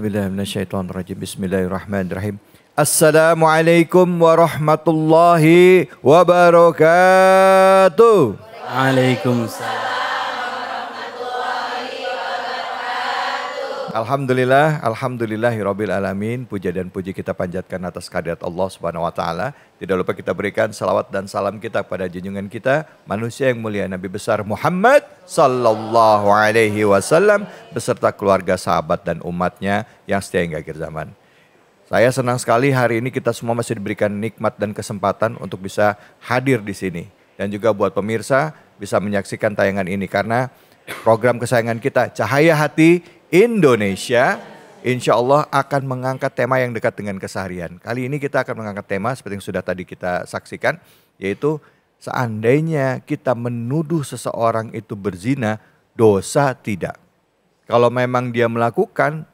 A'udzubillahi minasyaitonirrajim. Bismillahirrahmanirrahim. Assalamualaikum warahmatullahi wabarakatuh. Waalaikumsalam. Alhamdulillahirabbil alamin. Puja dan puji kita panjatkan atas kehadirat Allah Subhanahu wa taala. Tidak lupa kita berikan salawat dan salam kita pada junjungan kita, manusia yang mulia Nabi besar Muhammad sallallahu alaihi wasallam beserta keluarga, sahabat dan umatnya yang setia hingga akhir zaman. Saya senang sekali hari ini kita semua masih diberikan nikmat dan kesempatan untuk bisa hadir di sini, dan juga buat pemirsa bisa menyaksikan tayangan ini karena program kesayangan kita Cahaya Hati Indonesia insya Allah akan mengangkat tema yang dekat dengan keseharian. Kali ini kita akan mengangkat tema seperti yang sudah tadi kita saksikan, yaitu seandainya kita menuduh seseorang itu berzina, dosa tidak? Kalau memang dia melakukan,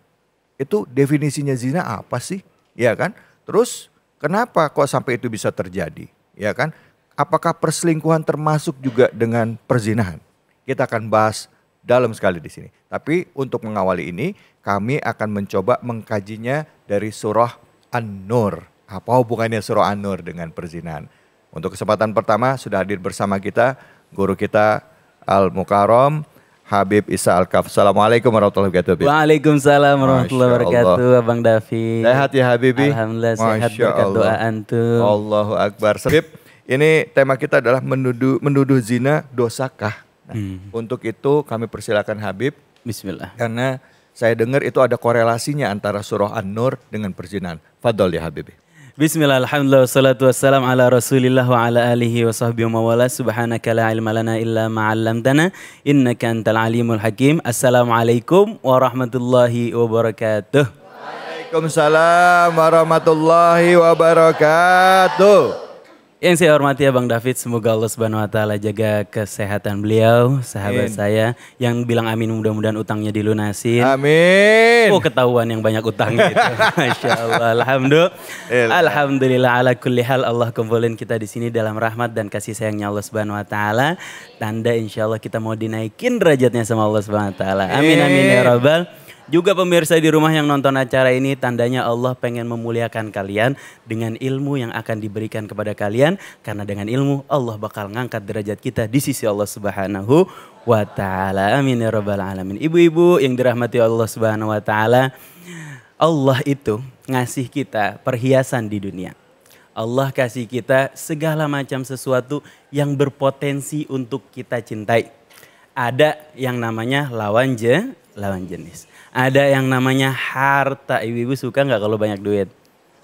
itu definisinya zina apa sih? Ya kan? Terus kenapa kok sampai itu bisa terjadi? Ya kan? Apakah perselingkuhan termasuk juga dengan perzinahan? Kita akan bahas dalam sekali di sini. Tapi untuk mengawali ini, kami akan mencoba mengkajinya dari surah An-Nur. Apa hubungannya surah An-Nur dengan perzinahan? Untuk kesempatan pertama sudah hadir bersama kita guru kita Al-Mukarram Habib Isa Al-Kaf. Assalamualaikum warahmatullahi wabarakatuh. Waalaikumsalam warahmatullahi wabarakatuh, Abang David. Sehat ya Habibi? Alhamdulillah sehat berkat doa antum. Allahu Akbar. Habib, ini tema kita adalah menuduh zina dosakah? Nah, untuk itu kami persilakan Habib. Bismillah. Karena saya dengar itu ada korelasinya antara surah An-Nur dengan perzinahan. Fadol ya Habib. Bismillah, alhamdulillah, wassalatu wassalam ala rasulillah wa ala alihi wa sahbihi wa mawala. Subhanaka la ilma lana illa ma'allamtana innaka antal alimul hakim. Assalamualaikum warahmatullahi wabarakatuh. Waalaikumsalam warahmatullahi wabarakatuh. Yang saya hormati Abang David, semoga Allah Subhanahu wa taala jaga kesehatan beliau, sahabat saya yang bilang amin, mudah-mudahan utangnya dilunasin. Amin. Oh, ketahuan yang banyak utang gitu. Masya Allah. Alhamdulillah ala kulli hal, Allah kumpulin kita di sini dalam rahmat dan kasih sayangnya Allah Subhanahu wa taala. Tanda insya Allah kita mau dinaikin derajatnya sama Allah Subhanahu wa taala. Amin amin ya rabbal. Juga pemirsa di rumah yang nonton acara ini, tandanya Allah pengen memuliakan kalian dengan ilmu yang akan diberikan kepada kalian. Karena dengan ilmu Allah bakal ngangkat derajat kita di sisi Allah Subhanahu wa ta'ala. Amin ya rabbal alamin. Ibu-ibu yang dirahmati Allah Subhanahu wa ta'ala, Allah itu ngasih kita perhiasan di dunia. Allah kasih kita segala macam sesuatu yang berpotensi untuk kita cintai. Ada yang namanya lawan jenis. Ada yang namanya harta. Ibu-ibu suka nggak kalau banyak duit?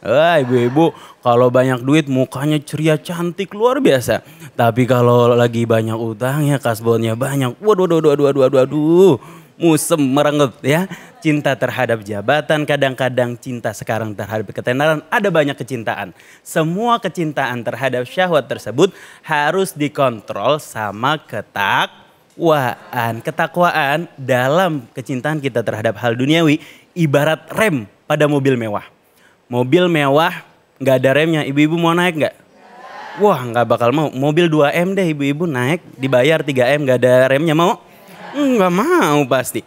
Wah, ibu-ibu kalau banyak duit mukanya ceria cantik luar biasa. Tapi kalau lagi banyak utang ya kasbonnya banyak. Waduh, musem merenget ya. Cinta terhadap jabatan, kadang-kadang cinta sekarang terhadap ketenaran. Ada banyak kecintaan. Semua kecintaan terhadap syahwat tersebut harus dikontrol sama ketakwaan dalam kecintaan kita terhadap hal duniawi ibarat rem pada mobil mewah. Mobil mewah nggak ada remnya, ibu-ibu mau naik nggak? Wah, nggak bakal mau. Mobil 2M deh ibu-ibu naik, dibayar 3M nggak ada remnya, mau? Nggak mau pasti.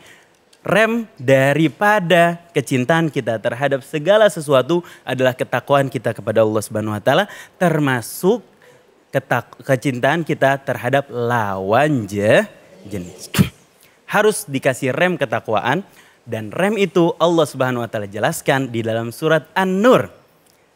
Rem daripada kecintaan kita terhadap segala sesuatu adalah ketakwaan kita kepada Allah Subhanahu wa taala, termasuk kecintaan kita terhadap lawan jenis. Harus dikasih rem ketakwaan, dan rem itu Allah Subhanahu wa taala jelaskan di dalam surat An-Nur.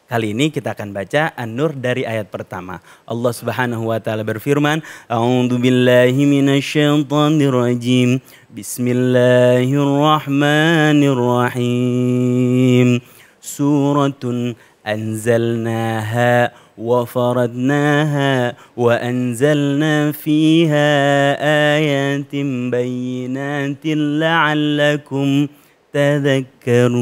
Kali ini kita akan baca An-Nur dari ayat pertama. Allah Subhanahu wa taala berfirman, A'udzu billahi minasyaitonir rajim. Bismillahirrahmanirrahim. Suratun anzalnaha وفرضناها وأنزلنا فيها آيات بينات لعلكم تذكرون.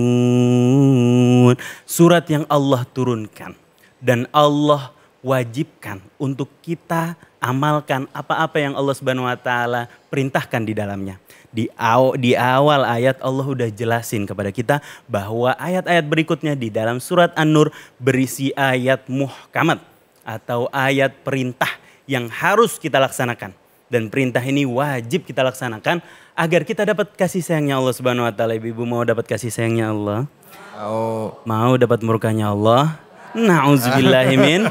Surat yang Allah turunkan dan Allah wajibkan untuk kita amalkan apa-apa yang Allah Subhanahu wa taala perintahkan di dalamnya. Di awal ayat Allah udah jelasin kepada kita bahwa ayat-ayat berikutnya di dalam surat An-Nur berisi ayat muhkamat atau ayat perintah yang harus kita laksanakan. Dan perintah ini wajib kita laksanakan agar kita dapat kasih sayangnya Allah Subhanahu wa taala. Ibu mau dapat kasih sayangnya Allah? Mau dapat murkanya Allah? Nauzubillahimin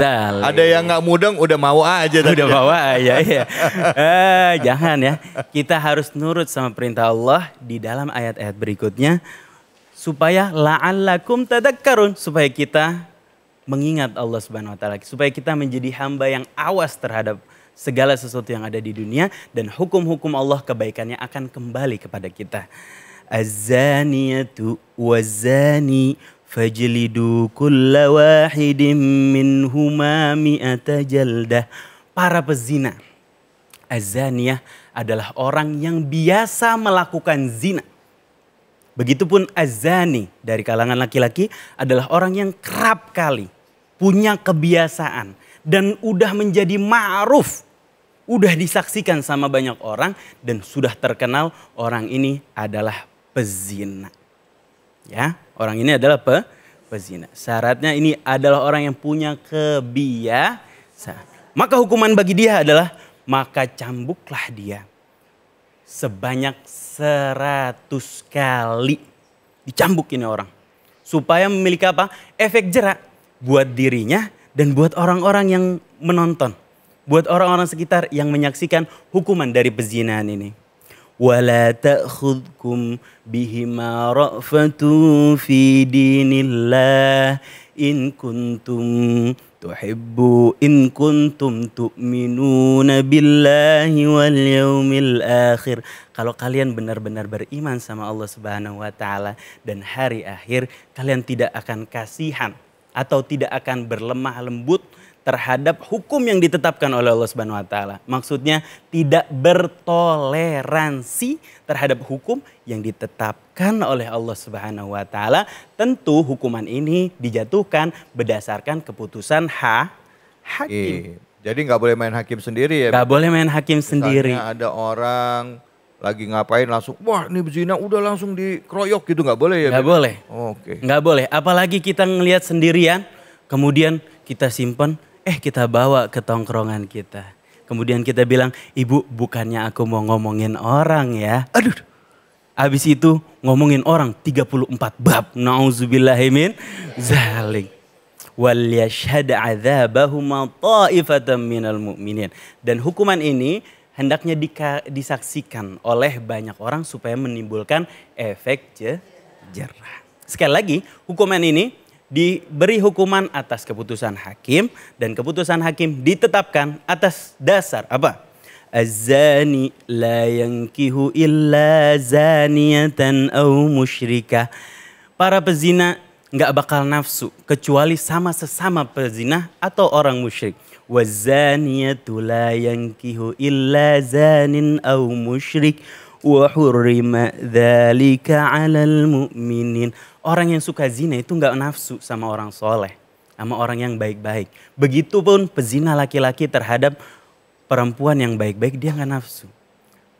dzalik. Ada yang nggak mudeng udah mau aja. Udah mau aja ya. Jangan ya. Kita harus nurut sama perintah Allah di dalam ayat-ayat berikutnya. Supaya la'allakum tadakkarun. Supaya kita mengingat Allah Subhanahu wa taala. Supaya kita menjadi hamba yang awas terhadap segala sesuatu yang ada di dunia. Dan hukum-hukum Allah kebaikannya akan kembali kepada kita. Az-zaniyatu waz-zani fajlidu kulla wahidin minhuma mi'ata jaldah. Para pezina. Az-zaniyah adalah orang yang biasa melakukan zina. Begitupun az-zani dari kalangan laki-laki adalah orang yang kerap kali punya kebiasaan dan udah menjadi ma'ruf. Udah disaksikan sama banyak orang dan sudah terkenal orang ini adalah pezina. Ya, orang ini adalah pezina. Syaratnya ini adalah orang yang punya kebiasaan. Maka hukuman bagi dia adalah maka cambuklah dia sebanyak 100 kali. Dicambuk ini orang. Supaya memiliki apa? Efek jerak buat dirinya dan buat orang-orang yang menonton. Buat orang-orang sekitar yang menyaksikan hukuman dari perzinahan ini. Wala ta'khudkum bihima ra'fatun fi dinillah in kuntum tu'minuna billahi wal yaumil akhir. Kalau kalian benar-benar beriman sama Allah Subhanahu wa taala dan hari akhir, kalian tidak akan kasihan atau tidak akan berlemah lembut terhadap hukum yang ditetapkan oleh Allah Subhanahu wa taala. Maksudnya tidak bertoleransi terhadap hukum yang ditetapkan oleh Allah Subhanahu wa taala. Tentu hukuman ini dijatuhkan berdasarkan keputusan hakim. Jadi nggak boleh main hakim sendiri ya? Nggak boleh main hakim sendiri. Misalnya ada orang lagi ngapain langsung, wah ini berzina udah langsung dikeroyok gitu, nggak boleh ya? Nggak boleh. Oke. Nggak boleh. Apalagi kita ngelihat sendirian, kemudian kita simpan. Kita bawa ke tongkrongan kita. Kemudian kita bilang, ibu bukannya aku mau ngomongin orang ya. Aduh. Habis itu ngomongin orang 34 bab. Nauzubillahimin dzalik. Wal yashhad 'adzabahuma ta'ifatan minal mu'minin. Dan hukuman ini hendaknya disaksikan oleh banyak orang supaya menimbulkan efek jerah. Sekali lagi, hukuman ini diberi hukuman atas keputusan hakim dan keputusan hakim ditetapkan atas dasar apa? Az-zani la yankihu illa zaniyatan aw musyrikah. Para pezina nggak bakal nafsu kecuali sama sesama pezina atau orang musyrik. Waz-zaniyatu la yankihu illa zanin aw musyrik wa hurrima dzalika 'alal mu'minin. Orang yang suka zina itu nggak nafsu sama orang soleh, sama orang yang baik-baik. Begitupun pezina laki-laki terhadap perempuan yang baik-baik, dia nggak nafsu.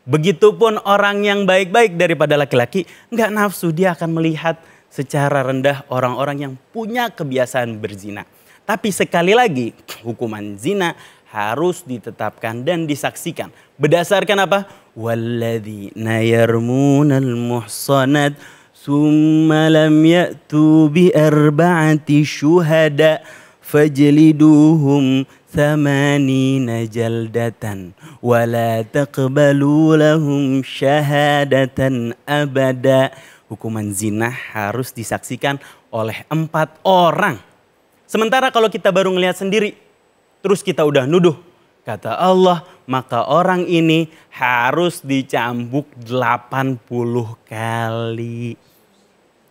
Begitupun orang yang baik-baik daripada laki-laki nggak nafsu, dia akan melihat secara rendah orang-orang yang punya kebiasaan berzina. Tapi sekali lagi, hukuman zina harus ditetapkan dan disaksikan. Berdasarkan apa? Walladzina yarmunal muhsanat summa lam ya'tu bi arba'ati syuhada fajliduhum thamanina jaldatan wa la taqbalu lahum syahadatan abada. Hukuman zina harus disaksikan oleh 4 orang. Sementara kalau kita baru ngelihat sendiri, terus kita udah nuduh, kata Allah, maka orang ini harus dicambuk 80 kali.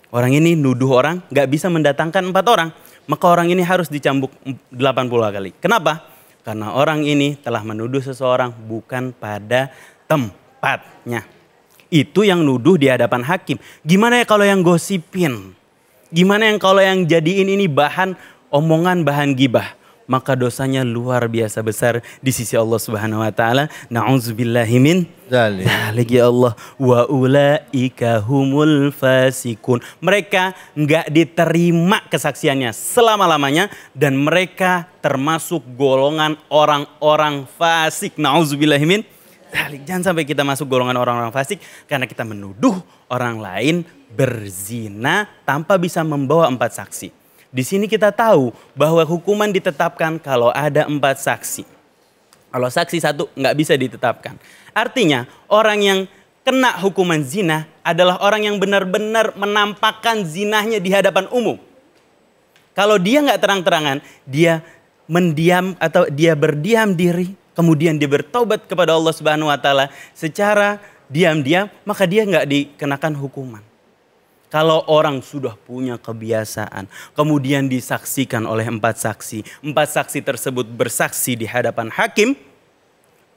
Orang ini nuduh orang, gak bisa mendatangkan 4 orang. Maka orang ini harus dicambuk 80 kali. Kenapa? Karena orang ini telah menuduh seseorang bukan pada tempatnya. Itu yang nuduh di hadapan hakim. Gimana ya kalau yang gosipin? Gimana yang kalau yang jadiin ini bahan omongan, bahan gibah? maka dosanya luar biasa besar di sisi Allah Subhanahu wa taala. Nauzubillahi min dzalik ya Allah. Wa ulaika humul fasikun. Mereka enggak diterima kesaksiannya selama-lamanya dan mereka termasuk golongan orang-orang fasik. Nauzubillahi min dzalik. Jangan sampai kita masuk golongan orang-orang fasik karena kita menuduh orang lain berzina tanpa bisa membawa 4 saksi. Di sini kita tahu bahwa hukuman ditetapkan kalau ada 4 saksi. Kalau saksi 1 nggak bisa ditetapkan. Artinya orang yang kena hukuman zina adalah orang yang benar-benar menampakkan zinahnya di hadapan umum. Kalau dia nggak terang-terangan, dia mendiam atau dia berdiam diri, kemudian dia bertobat kepada Allah Subhanahu wa taala secara diam-diam, maka dia nggak dikenakan hukuman. Kalau orang sudah punya kebiasaan, kemudian disaksikan oleh 4 saksi. 4 saksi tersebut bersaksi di hadapan hakim,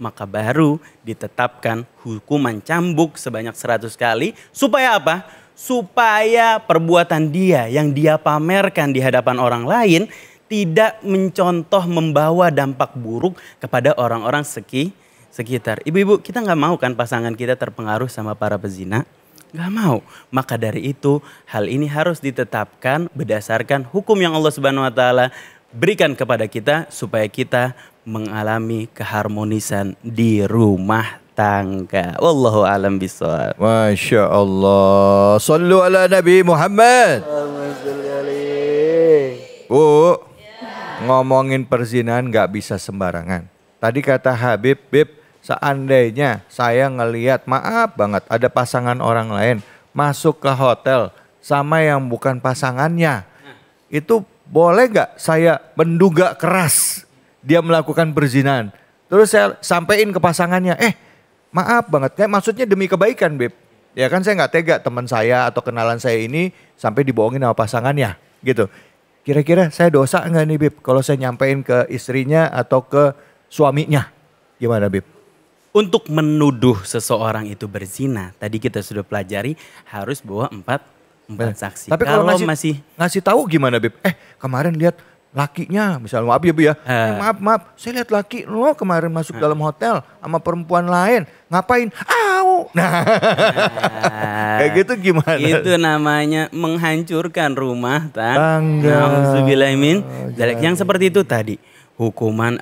maka baru ditetapkan hukuman cambuk sebanyak 100 kali. Supaya apa? Supaya perbuatan dia yang dia pamerkan di hadapan orang lain tidak mencontoh membawa dampak buruk kepada orang-orang sekitar. Ibu-ibu, kita nggak mau kan pasangan kita terpengaruh sama para pezina? Gak mau. Maka dari itu hal ini harus ditetapkan berdasarkan hukum yang Allah Subhanahu wa taala berikan kepada kita supaya kita mengalami keharmonisan di rumah tangga. Wallahu a'lam bishawab. Masya Allah. Sallu ala Nabi Muhammad. Bu, ngomongin perzinahan gak bisa sembarangan. Tadi kata Habib, Bib, seandainya saya ngelihat, maaf banget, ada pasangan orang lain masuk ke hotel sama yang bukan pasangannya. Itu boleh gak saya menduga keras dia melakukan perzinahan? Terus saya sampein ke pasangannya, maaf banget, kayak maksudnya demi kebaikan, Beb. Ya kan saya gak tega teman saya atau kenalan saya ini sampai dibohongin sama pasangannya gitu. Kira-kira saya dosa gak nih, Beb, kalau saya nyampein ke istrinya atau ke suaminya? Gimana, Beb? Untuk menuduh seseorang itu berzina, tadi kita sudah pelajari harus bawa 4 saksi. Tapi kalau ngasih tahu gimana, Beb? Kemarin lihat lakinya, misalnya maaf ya Bu ya, maaf, saya lihat laki lo kemarin masuk dalam hotel sama perempuan lain, ngapain? Nah, kayak gitu gimana? Itu namanya menghancurkan rumah tangga. Nauzubillahimin. Yang seperti itu tadi, hukuman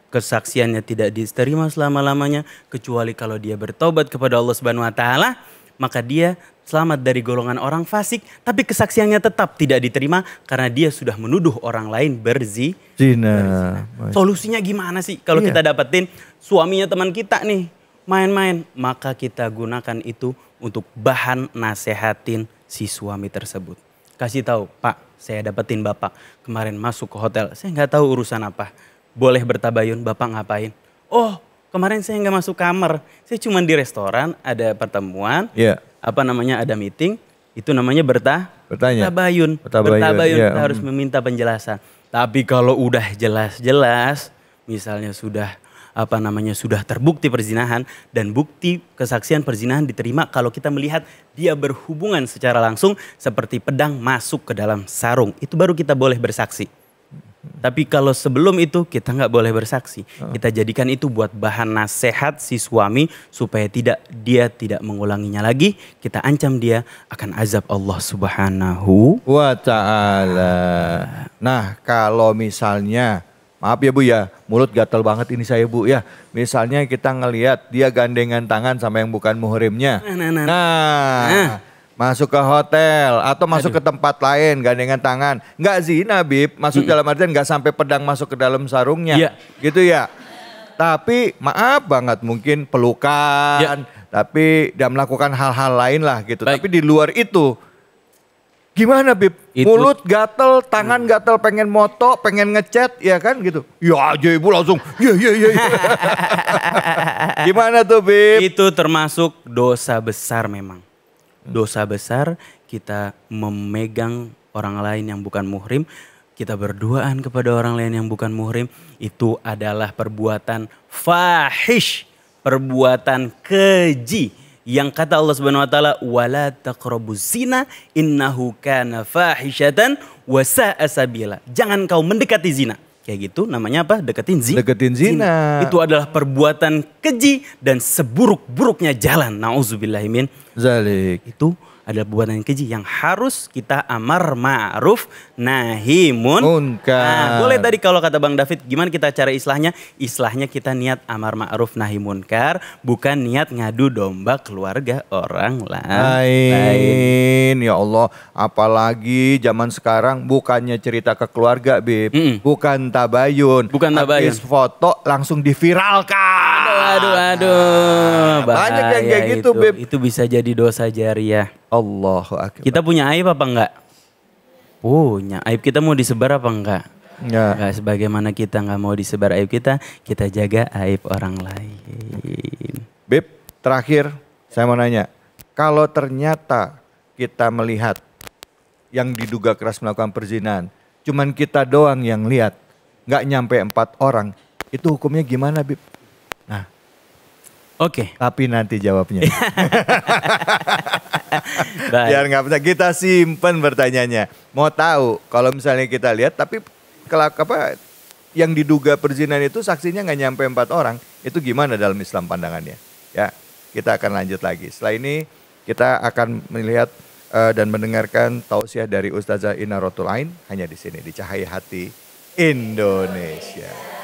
kesaksiannya tidak diterima selama-lamanya kecuali kalau dia bertobat kepada Allah Subhanahu wa taala, maka dia selamat dari golongan orang fasik, tapi kesaksiannya tetap tidak diterima karena dia sudah menuduh orang lain berzina. Solusinya gimana sih? Kalau kita dapetin suaminya teman kita nih main-main, maka kita gunakan itu untuk bahan nasehatin si suami tersebut. Kasih tahu, Pak, saya dapetin Bapak kemarin masuk ke hotel, saya nggak tahu urusan apa. Boleh bertabayun, Bapak ngapain? Oh, kemarin saya nggak masuk kamar. Saya cuma di restoran, ada pertemuan, ada meeting. Itu namanya bertabayun. Bertabayun harus meminta penjelasan. Tapi kalau udah jelas-jelas, misalnya sudah sudah terbukti perzinahan dan bukti kesaksian perzinahan diterima kalau kita melihat dia berhubungan secara langsung seperti pedang masuk ke dalam sarung. Itu baru kita boleh bersaksi. Tapi kalau sebelum itu kita nggak boleh bersaksi. Kita jadikan itu buat bahan nasihat si suami supaya dia tidak mengulanginya lagi. Kita ancam dia akan azab Allah Subhanahu wa ta'ala. Nah, kalau misalnya, maaf ya Bu ya, mulut gatal banget ini saya Bu ya. Misalnya kita ngelihat dia gandengan tangan sama yang bukan muhrimnya. Masuk ke hotel atau masuk ke tempat lain gandengan tangan. Nggak zina, Bib. Masuk dalam artian nggak sampai pedang masuk ke dalam sarungnya. Gitu ya. Tapi maaf banget mungkin pelukan. Tapi dia melakukan hal-hal lain lah gitu. Tapi di luar itu gimana, Bib? Mulut gatel, tangan gatel, pengen moto, pengen ngechat, ya kan gitu. Ya aja Ibu langsung, ya. Gimana tuh, Bib? Itu termasuk dosa besar memang. Dosa besar kita memegang orang lain yang bukan muhrim, kita berduaan kepada orang lain yang bukan muhrim, itu adalah perbuatan fahish, perbuatan keji. Yang kata Allah Subhanahu wa taala, wala taqrabuz zina innahu kana fahishatan wa sa'a sabila. Jangan kau mendekati zina kayak gitu namanya apa? Deketin Deketin zina. Itu adalah perbuatan keji dan seburuk-buruknya jalan. Nauzubillahimin Zalik. itu adalah perbuatan keji yang harus kita amar ma'ruf nahi Munkar. Nah, boleh tadi kalau kata Bang David, gimana kita cara islahnya? Islahnya kita niat amar ma'ruf nahi munkar, bukan niat ngadu domba keluarga orang lain. Ya Allah, apalagi zaman sekarang bukannya cerita ke keluarga, Bib. Bukan tabayun. Bukan tabayun. Habis foto langsung diviralkan. Aduh. Banyak yang kayak Bahaya gitu, Bib. Itu bisa jadi dosa jariah. Allahu akbar. Kita punya aib apa enggak? Punya. Aib kita mau disebar apa enggak? Enggak. Sebagaimana kita enggak mau disebar aib kita jaga aib orang lain. Bib, terakhir saya mau nanya. Kalau ternyata kita melihat yang diduga keras melakukan perzinahan, cuman kita doang yang lihat, nggak nyampe 4 orang, itu hukumnya gimana, Bib? Nah, oke. tapi nanti jawabnya. Baik. Biar nggak bisa kita simpen pertanyaannya. Mau tahu kalau misalnya kita lihat, tapi yang diduga perzinahan itu saksinya nggak nyampe 4 orang, itu gimana dalam Islam pandangannya? Ya, kita akan lanjut lagi. Setelah ini kita akan melihat dan mendengarkan tausiah dari Ustazah Inaratul Ain hanya di sini di Cahaya Hati Indonesia.